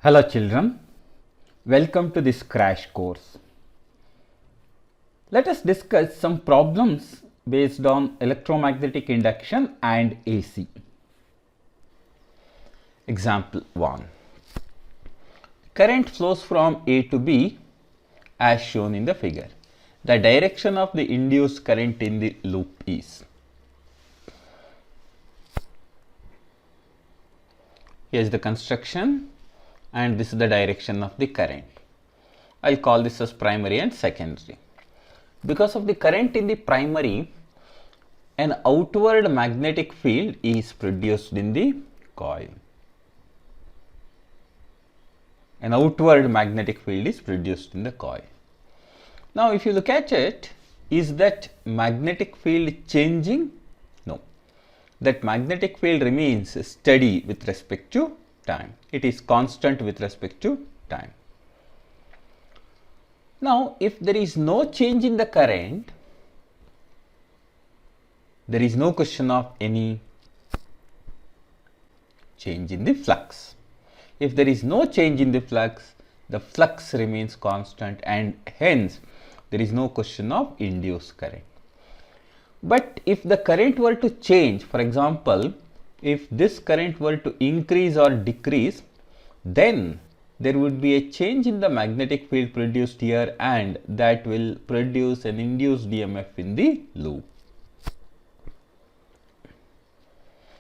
Hello children, welcome to this crash course. Let us discuss some problems based on electromagnetic induction and AC. Example 1. Current flows from A to B as shown in the figure. The direction of the induced current in the loop is. Here is the construction and this is the direction of the current. I'll call this as primary and secondary. Because of the current in the primary, an outward magnetic field is produced in the coil. An outward magnetic field is produced in the coil. Now, if you look at it, is that magnetic field changing? No. That magnetic field remains steady with respect to time. It is constant with respect to time. Now, if there is no change in the current, there is no question of any change in the flux. If there is no change in the flux remains constant and hence there is no question of induced current. But if the current were to change, for example, if this current were to increase or decrease, then there would be a change in the magnetic field produced here and that will produce an induced EMF in the loop.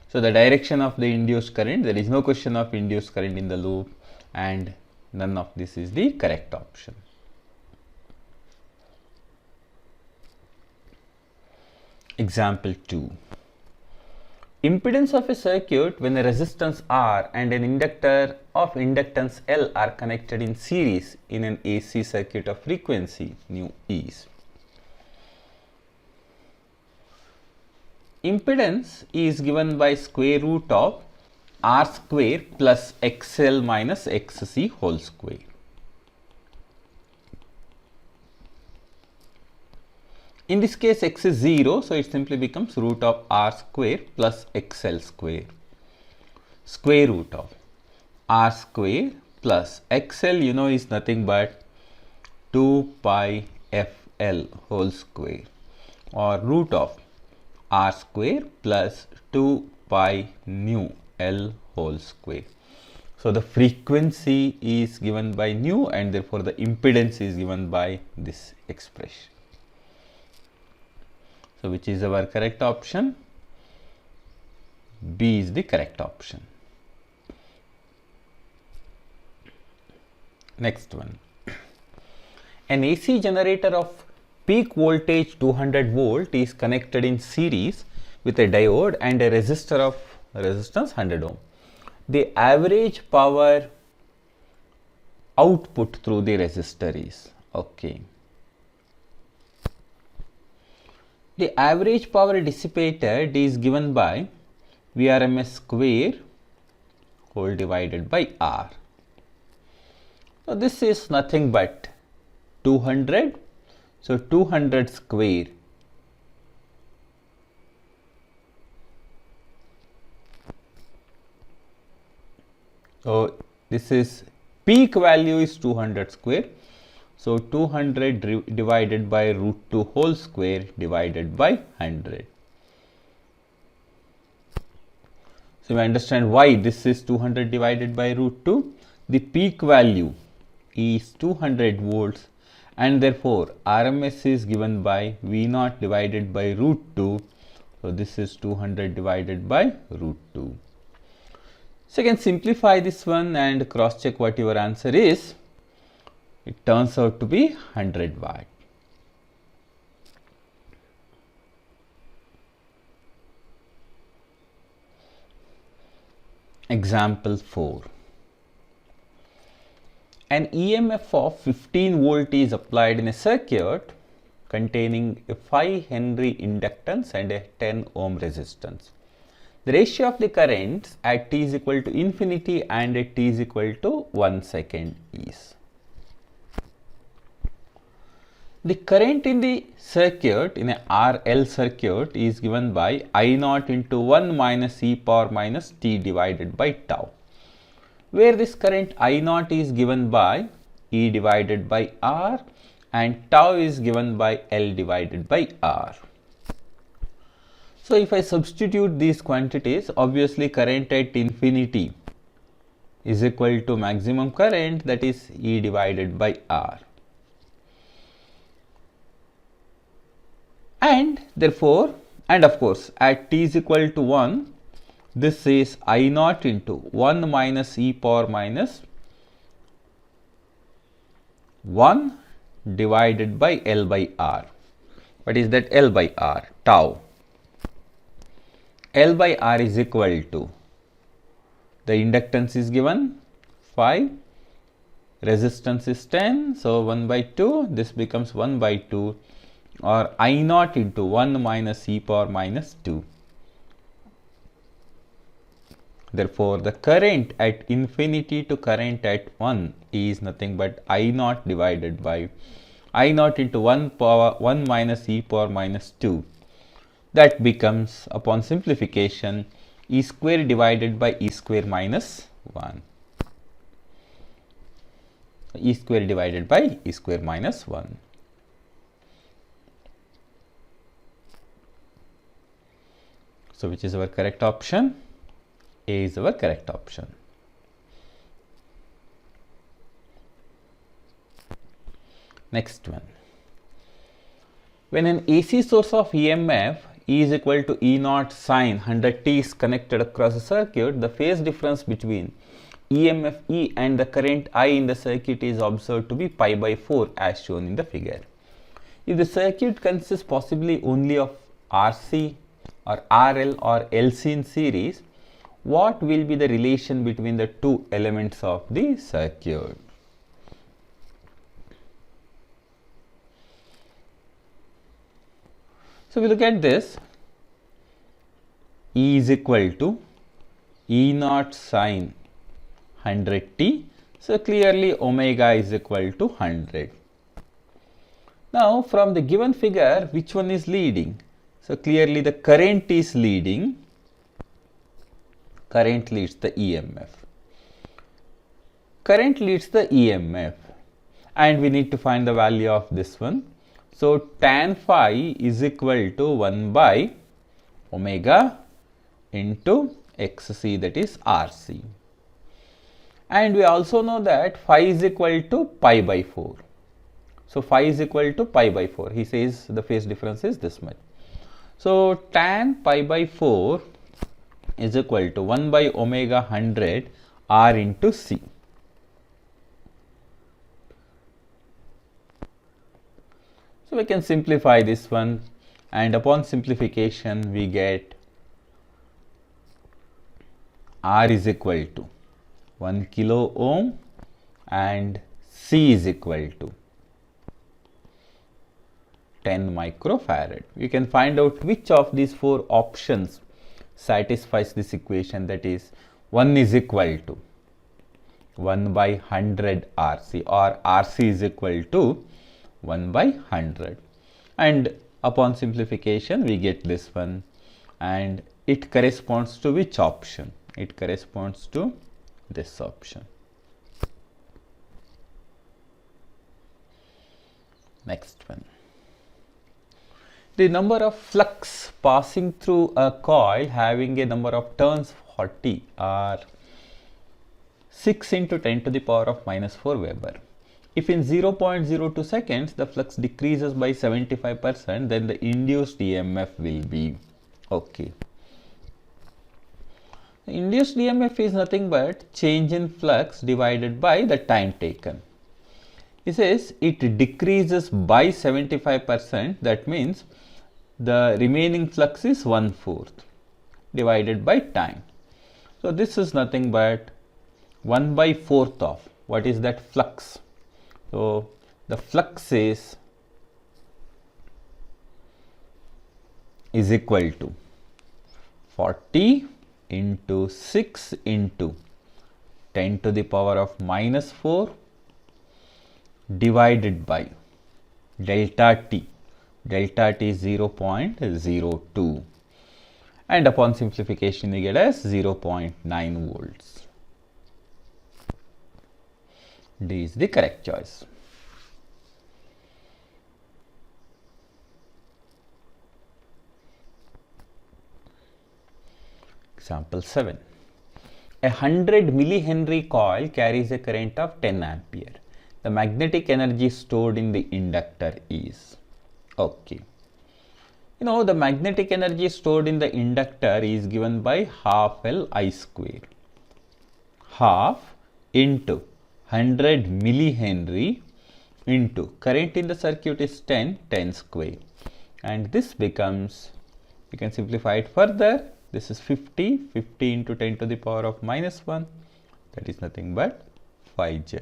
So, the direction of the induced current, there is no question of induced current in the loop and none of this is the correct option. Example 2. Impedance of a circuit when a resistance R and an inductor of inductance L are connected in series in an AC circuit of frequency nu is. Impedance is given by square root of R square plus XL minus XC whole square. In this case, x is 0, so it simply becomes root of R square plus XL square. Square root of R square plus XL, is nothing but 2 pi FL whole square or root of R square plus 2 pi nu L whole square. So, the frequency is given by nu and therefore, the impedance is given by this expression. So, which is our correct option? B is the correct option. Next one. An AC generator of peak voltage 200 volt is connected in series with a diode and a resistor of resistance 100 ohm. The average power output through the resistor is okay. The average power dissipated is given by Vrms square whole divided by R. So, this is nothing but 200. So, 200 square so this is peak value is 200 square. So, 200 divided by root 2 whole square divided by 100. So, we understand why this is 200 divided by root 2. The peak value is 200 volts and therefore, RMS is given by V0 divided by root 2. So, this is 200 divided by root 2. So, you can simplify this one and cross check what your answer is. It turns out to be 100 watt. Example 4. An EMF of 15 volt is applied in a circuit containing a 5 Henry inductance and a 10 ohm resistance. The ratio of the currents at t is equal to infinity and at t is equal to 1 second is. The current in the circuit in a RL circuit is given by I0 into 1 minus e power minus t divided by tau. where this current I naught is given by E divided by R and tau is given by L divided by R. So if I substitute these quantities, obviously current at infinity is equal to maximum current, that is E divided by R. And therefore, and of course at t is equal to 1, this is I naught into 1 minus e power minus 1 divided by L by R. What is that L by R? Tau. L by R is equal to, the inductance is given 5, resistance is 10, so 1 by 2, this becomes 1 by 2, or I naught into 1 minus e power minus 2. Therefore, the current at infinity to current at 1 is nothing but I naught divided by I naught into 1 minus e power minus 2. That becomes, upon simplification, e square divided by e square minus 1. E square divided by e square minus 1. So, which is our correct option? A is our correct option. Next one. When an AC source of EMF E is equal to E naught sine 100t is connected across a circuit, the phase difference between EMF E and the current I in the circuit is observed to be pi by 4 as shown in the figure. If the circuit consists possibly only of RC or RL or LC in series, what will be the relation between the two elements of the circuit? So, we look at this, E is equal to E naught sine 100t. So, clearly omega is equal to 100. Now, from the given figure, which one is leading? So, clearly the current is leading, current leads the EMF. Current leads the EMF and we need to find the value of this one. So, tan phi is equal to 1 by omega into XC, that is RC. And we also know that phi is equal to pi by 4. So, phi is equal to pi by 4. He says the phase difference is this much. So, tan pi by 4 is equal to 1 by omega 100 R into C. So, we can simplify this one, and upon simplification we get R is equal to 1 kilo ohm and C is equal to 10 microfarad. You can find out which of these four options satisfies this equation, that is 1 is equal to 1 by 100 RC or RC is equal to 1 by 100, and upon simplification we get this one, and it corresponds to which option? It corresponds to this option. Next one. The number of flux passing through a coil having a number of turns 40 are 6 into 10 to the power of minus 4 Weber. If in 0.02 seconds the flux decreases by 75%, then the induced EMF will be okay. The induced EMF is nothing but change in flux divided by the time taken. He says it decreases by 75%, that means the remaining flux is 1/4 divided by time. So, this is nothing but 1 by 4th of, what is that, flux. So, the flux is equal to 40 into 6 into 10 to the power of minus 4 divided by delta t. Delta t is 0.02, and upon simplification we get as 0.9 volts. D is the correct choice. Example 7. A 100 millihenry coil carries a current of 10 ampere. The magnetic energy stored in the inductor is. Okay. You know, the magnetic energy stored in the inductor is given by half L I square. Half into 100 millihenry into current in the circuit is 10 square. And this becomes, you can simplify it further. This is 50 into 10 to the power of minus 1. That is nothing but 5 joule.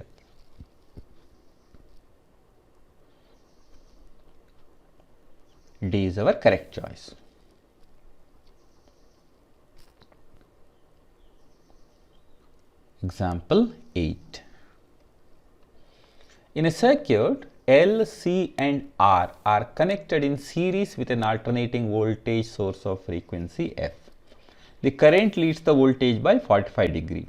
D is our correct choice. Example 8. In a circuit, L, C and R are connected in series with an alternating voltage source of frequency F. The current leads the voltage by 45 degree.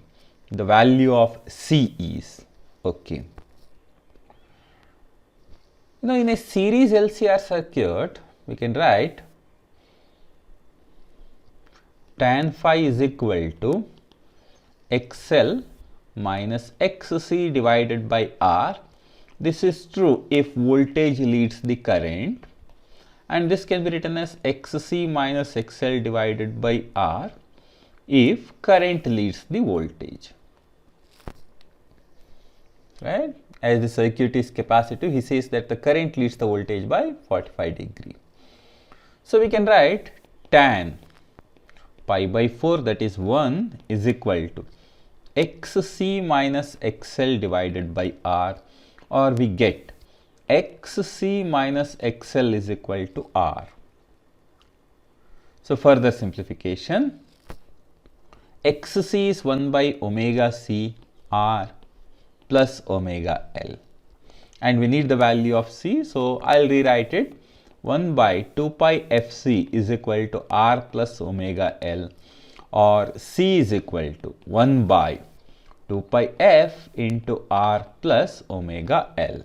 The value of C is, okay. Now, in a series LCR circuit, we can write tan phi is equal to XL minus XC divided by R. This is true if voltage leads the current, and this can be written as XC minus XL divided by R if current leads the voltage. Right? As the circuit is capacitive, he says that the current leads the voltage by 45 degree. So we can write tan pi by 4, that is 1, is equal to XC minus XL divided by R, or we get XC minus XL is equal to R. So further simplification, XC is 1 by omega C R plus omega L, and we need the value of C, so I'll rewrite it 1 by 2 pi FC is equal to R plus omega L, or C is equal to 1 by 2 pi F into R plus omega L.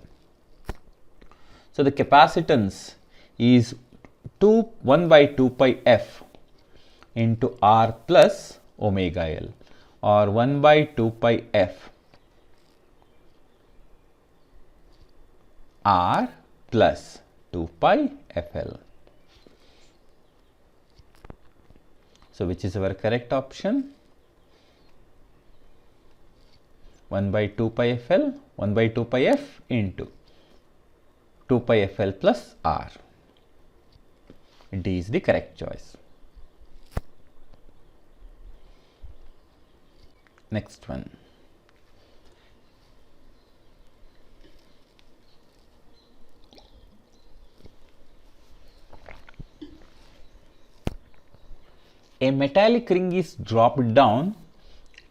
So the capacitance is 1 by 2 pi F into R plus omega L, or 1 by 2 pi F R plus 2 pi FL. So which is our correct option? 1 by 2 pi FL, 1 by 2 pi F into 2 pi FL plus R. D is the correct choice. Next one. A metallic ring is dropped down,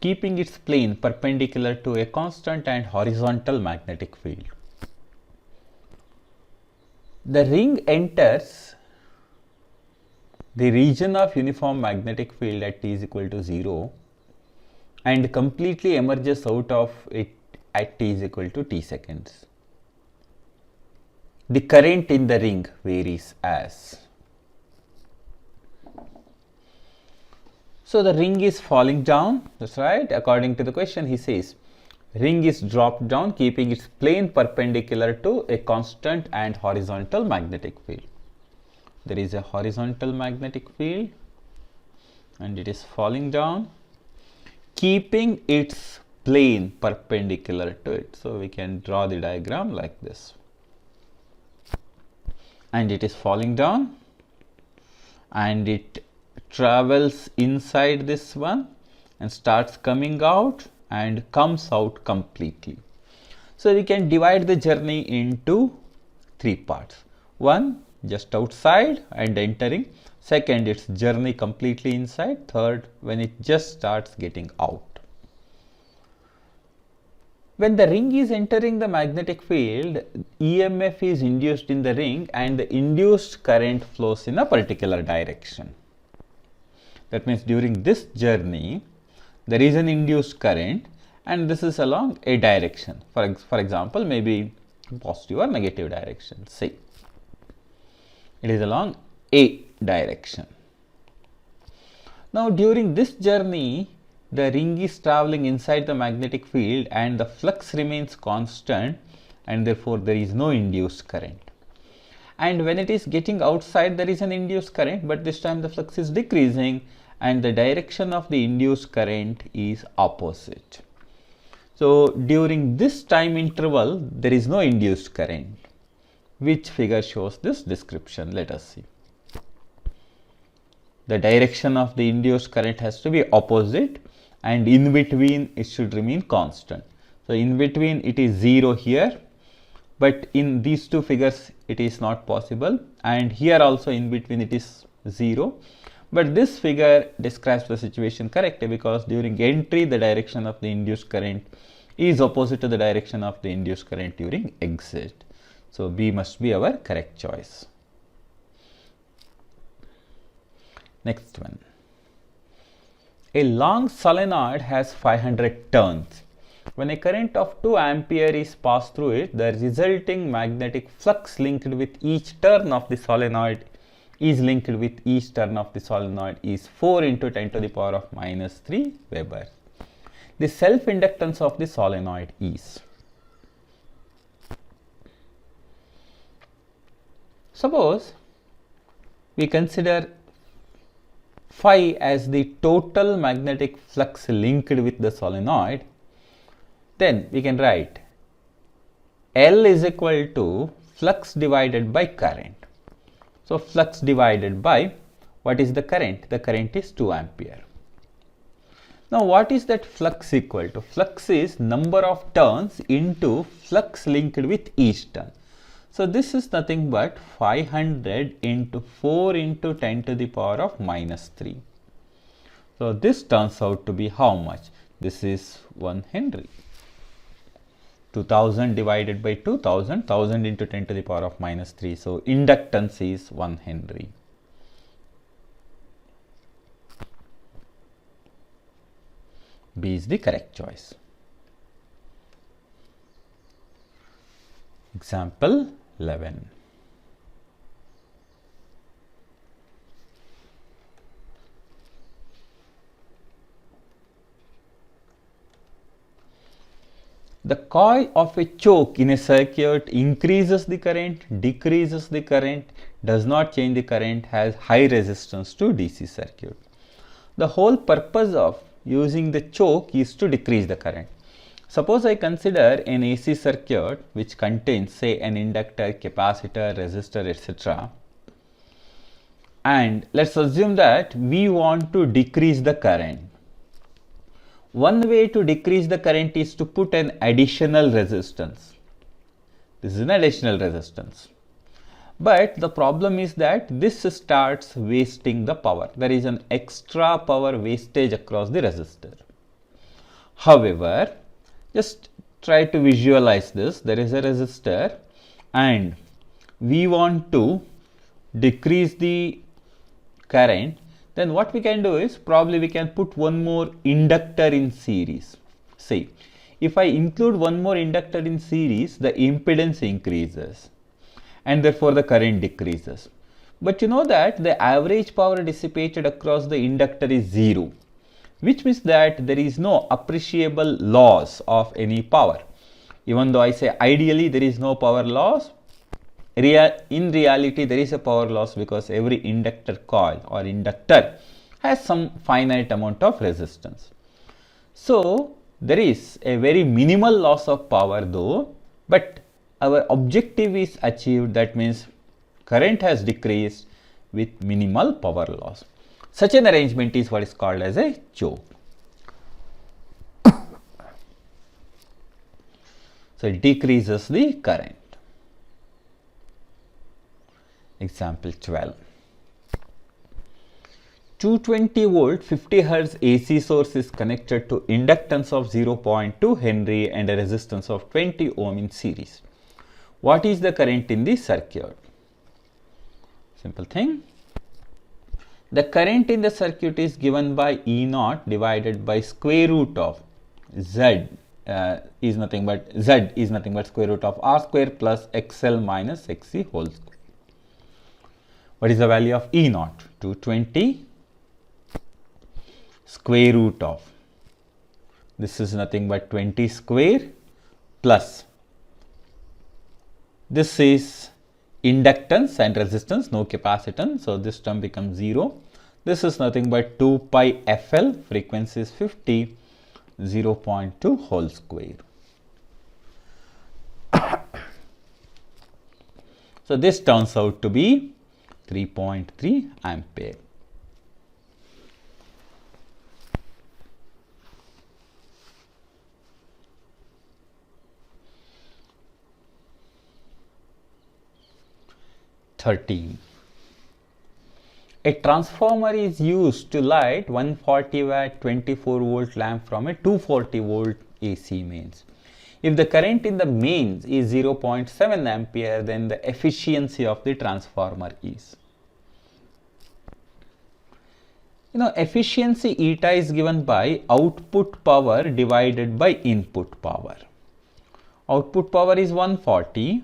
keeping its plane perpendicular to a constant and horizontal magnetic field. The ring enters the region of uniform magnetic field at t is equal to 0 and completely emerges out of it at t is equal to t seconds. The current in the ring varies as. So the ring is falling down, that's right. According to the question, he says ring is dropped down, keeping its plane perpendicular to a constant and horizontal magnetic field. There is a horizontal magnetic field and it is falling down, keeping its plane perpendicular to it. So we can draw the diagram like this. And it is falling down and it travels inside this one and starts coming out and comes out completely. So we can divide the journey into 3 parts. One, just outside and entering. Second, its journey completely inside. Third, when it just starts getting out. When the ring is entering the magnetic field, EMF is induced in the ring and the induced current flows in a particular direction. That means during this journey, there is an induced current and this is along a direction. For example, maybe positive or negative direction. Say it is along a direction. Now during this journey, the ring is traveling inside the magnetic field and the flux remains constant, and therefore there is no induced current. And when it is getting outside, there is an induced current, but this time the flux is decreasing and the direction of the induced current is opposite. So during this time interval, there is no induced current. Which figure shows this description? Let us see. The direction of the induced current has to be opposite, and in between it should remain constant. So in between it is 0 here, but in these two figures it is not possible, and here also in between it is 0. But this figure describes the situation correctly, because during entry the direction of the induced current is opposite to the direction of the induced current during exit. So B must be our correct choice. Next one. A long solenoid has 500 turns. When a current of 2 ampere is passed through it, the resulting magnetic flux linked with each turn of the solenoid is 4 into 10 to the power of minus 3 Weber. The self-inductance of the solenoid is. Suppose we consider phi as the total magnetic flux linked with the solenoid, then we can write L is equal to flux divided by current. So flux divided by, what is the current? The current is 2 ampere. Now what is that flux equal to? Flux is number of turns into flux linked with each turn. So this is nothing but 500 into 4 into 10 to the power of minus 3. So this turns out to be how much? This is 1 Henry. 2000 divided by 2000, 1000 into 10 to the power of minus 3. So inductance is 1 Henry. B is the correct choice. Example 11. The coil of a choke in a circuit increases the current, decreases the current, does not change the current, has high resistance to DC circuit. The whole purpose of using the choke is to decrease the current. Suppose I consider an AC circuit which contains, say, an inductor, capacitor, resistor, etc. And let's assume that we want to decrease the current. One way to decrease the current is to put an additional resistance. This is an additional resistance. But the problem is that this starts wasting the power. There is an extra power wastage across the resistor. However, just try to visualize this. There is a resistor and we want to decrease the current. Then what we can do is probably we can put one more inductor in series. Say, if I include one more inductor in series, the impedance increases and therefore the current decreases. But you know that the average power dissipated across the inductor is 0, which means that there is no appreciable loss of any power. Even though I say ideally there is no power loss, in reality there is a power loss, because every inductor coil or inductor has some finite amount of resistance. So there is a very minimal loss of power though, but our objective is achieved. That means current has decreased with minimal power loss. Such an arrangement is what is called as a choke. So it decreases the current. Example 12. 220 volt 50 Hz AC source is connected to inductance of 0.2 Henry and a resistance of 20 ohm in series. What is the current in the circuit? Simple thing. The current in the circuit is given by E0 divided by square root of Z is nothing but Z is nothing but square root of R square plus XL minus XC whole square. What is the value of E naught? 220 square root of, this is nothing but 20 square plus, this is inductance and resistance, no capacitance, so this term becomes 0. This is nothing but 2 pi FL, frequency is 50, 0.2 whole square. So this turns out to be 3.3 ampere. A transformer is used to light 140 watt 24 volt lamp from a 240 volt AC mains. If the current in the mains is 0.7 ampere, then the efficiency of the transformer is. Efficiency eta is given by output power divided by input power. Output power is 140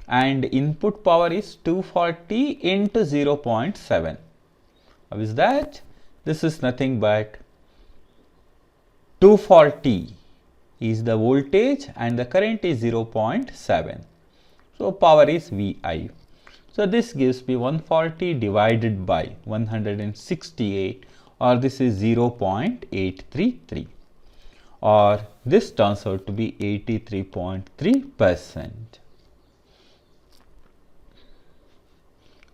and input power is 240 into 0.7. How is that? This is nothing but 240 is the voltage and the current is 0.7. So power is VI. So this gives me 140 divided by 168, or this is 0.833, or this turns out to be 83.3%.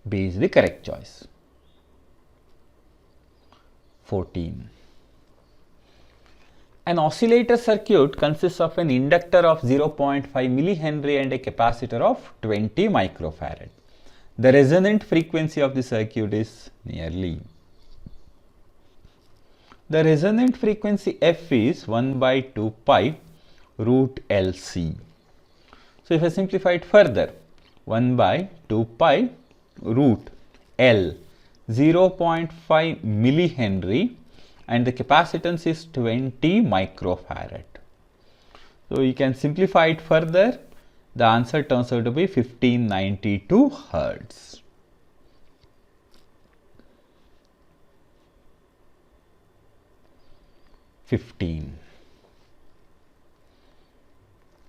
B is the correct choice. 14. An oscillator circuit consists of an inductor of 0.5 millihenry and a capacitor of 20 microfarad. The resonant frequency of the circuit is nearly. The resonant frequency F is 1 by 2 pi root LC. So if I simplify it further, 1 by 2 pi root L, 0.5 millihenry, and the capacitance is 20 microfarad. So you can simplify it further. The answer turns out to be 1592 hertz.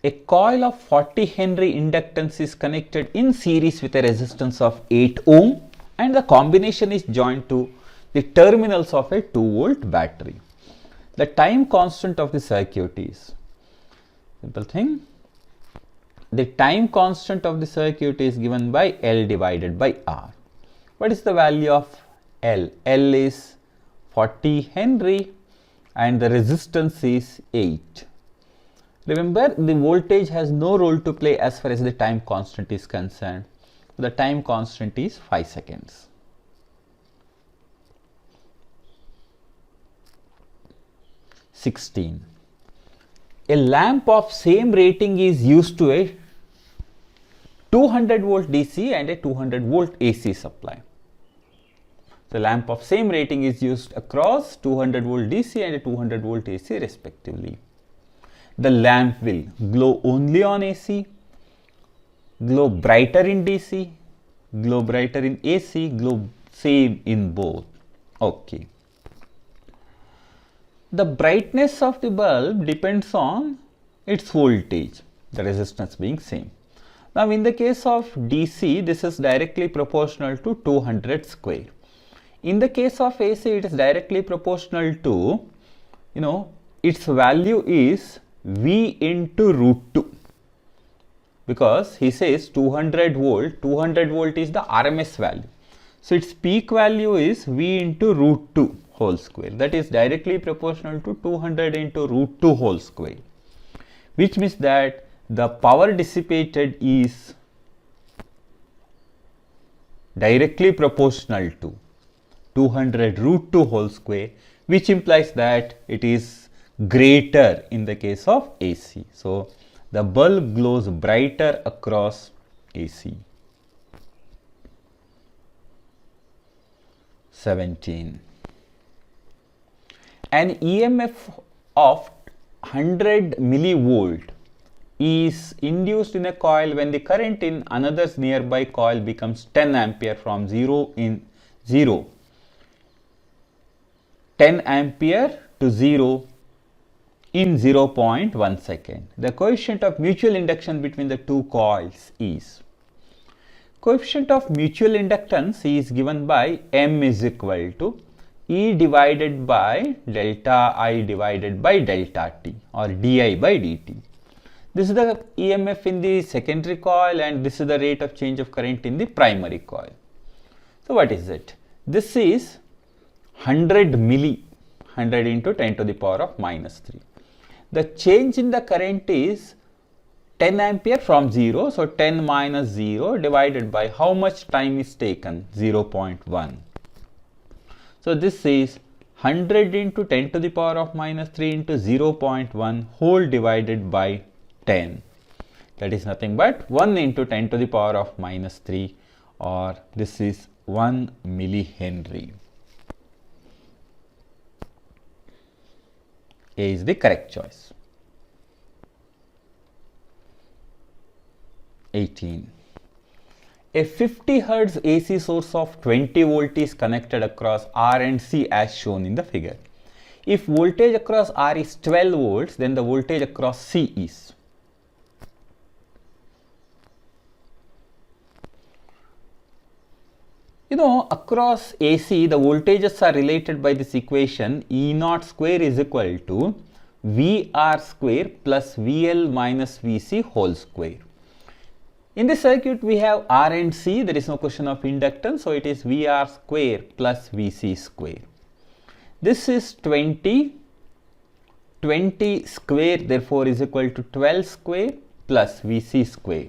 A coil of 40 Henry inductance is connected in series with a resistance of 8 ohm, and the combination is joined to the terminals of a 2 volt battery. The time constant of the circuit is, simple thing, the time constant of the circuit is given by L divided by R. What is the value of L? L is 40 Henry and the resistance is 8. Remember, the voltage has no role to play as far as the time constant is concerned. The time constant is 5 seconds. A lamp of same rating is used to a 200 volt DC and a 200 volt AC supply. The lamp of same rating is used across 200 volt DC and a 200 volt AC respectively. The lamp will glow only on AC, glow brighter in DC, glow brighter in AC, glow same in both. Okay. The brightness of the bulb depends on its voltage, the resistance being same. Now in the case of DC, this is directly proportional to 200 square. In the case of AC, it is directly proportional to, its value is V into root 2. Because he says 200 volt is the RMS value. So its peak value is V into root 2 whole square. That is directly proportional to 200 into root 2 whole square. Which means that the power dissipated is directly proportional to 200 root 2 whole square, which implies that it is greater in the case of AC. So the bulb glows brighter across AC. 17. An EMF of 100 millivolt is induced in a coil when the current in another nearby coil becomes 10 ampere from 10 ampere to 0 in 0.1 second. The coefficient of mutual induction between the two coils is, coefficient of mutual inductance is given by M is equal to E divided by delta I divided by delta T, or di by dt. This is the EMF in the secondary coil, and this is the rate of change of current in the primary coil. So what is it? This is 100 milli, 100 into 10 to the power of minus 3. The change in the current is 10 ampere from 0. So 10 minus 0 divided by how much time is taken? 0.1. So this is 100 into 10 to the power of minus 3 into 0.1 whole divided by 10. That is nothing but 1 into 10 to the power of minus 3, or this is 1 millihenry. A is the correct choice. 18. A 50 Hz AC source of 20 volt is connected across R and C as shown in the figure. If voltage across R is 12 volts, then the voltage across C is. Across AC, the voltages are related by this equation. E0 square is equal to VR square plus VL minus VC whole square. In this circuit, we have R and C. There is no question of inductance, so it is VR square plus VC square. This is 20 square, therefore is equal to 12 square plus VC square.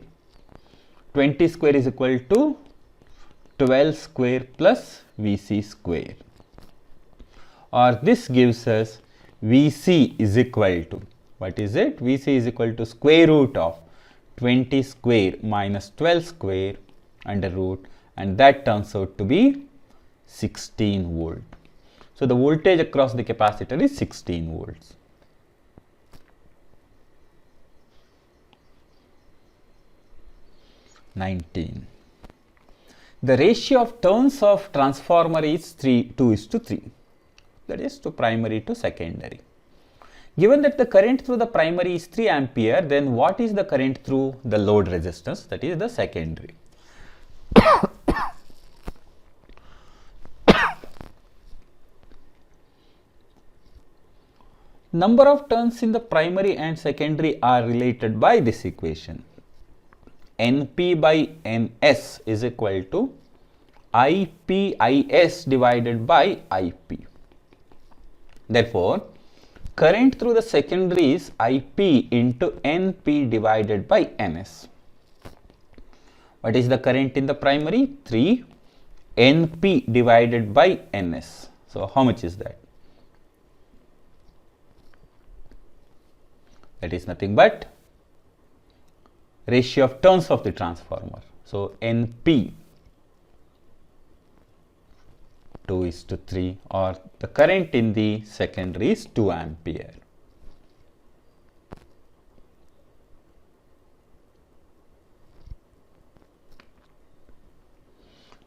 20 square is equal to 12 square plus VC square, or this gives us VC is equal to, what is it? VC is equal to square root of 20 square minus 12 square under root, and that turns out to be 16 volt. So the voltage across the capacitor is 16 volts. 19. The ratio of turns of transformer is 2:3, that is to primary to secondary. Given that the current through the primary is 3 ampere, then what is the current through the load resistance, that is the secondary? Number of turns in the primary and secondary are related by this equation. Np by Ns is equal to Ip/Is divided by Ip. Therefore, current through the secondary is Ip into Np divided by Ns. What is the current in the primary? 3 Np divided by Ns. So how much is that? That is nothing but ratio of turns of the transformer. So Np 2:3, or the current in the secondary is 2 ampere.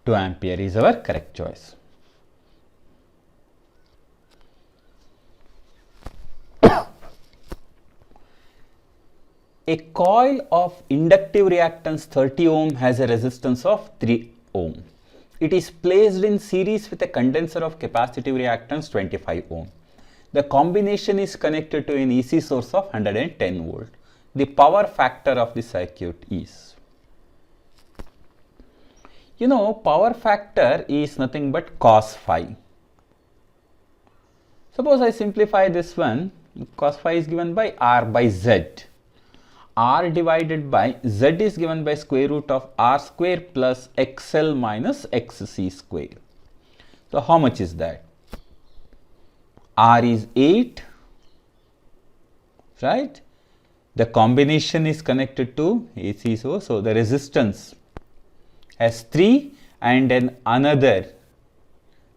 Two ampere is our correct choice. A coil of inductive reactance 30 ohm has a resistance of 3 ohm. It is placed in series with a condenser of capacitive reactance 25 ohm. The combination is connected to an AC source of 110 volt. The power factor of the circuit is. Power factor is nothing but cos phi. Suppose I simplify this one. Cos phi is given by R by Z. R divided by Z is given by square root of R square plus XL minus XC square. So how much is that? R is 8, right? The combination is connected to AC source, so the resistance has 3 and then another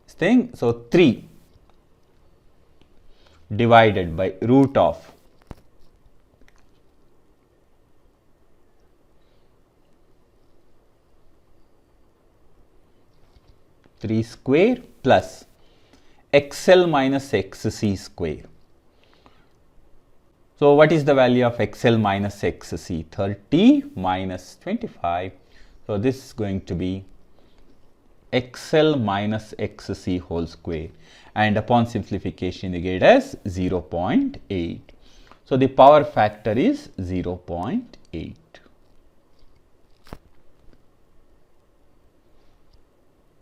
thing, so 3 divided by root of 3 square plus XL minus XC square. So what is the value of XL minus XC? 30 minus 25. So this is going to be XL minus XC whole square, and upon simplification you get as 0.8. So the power factor is 0.8.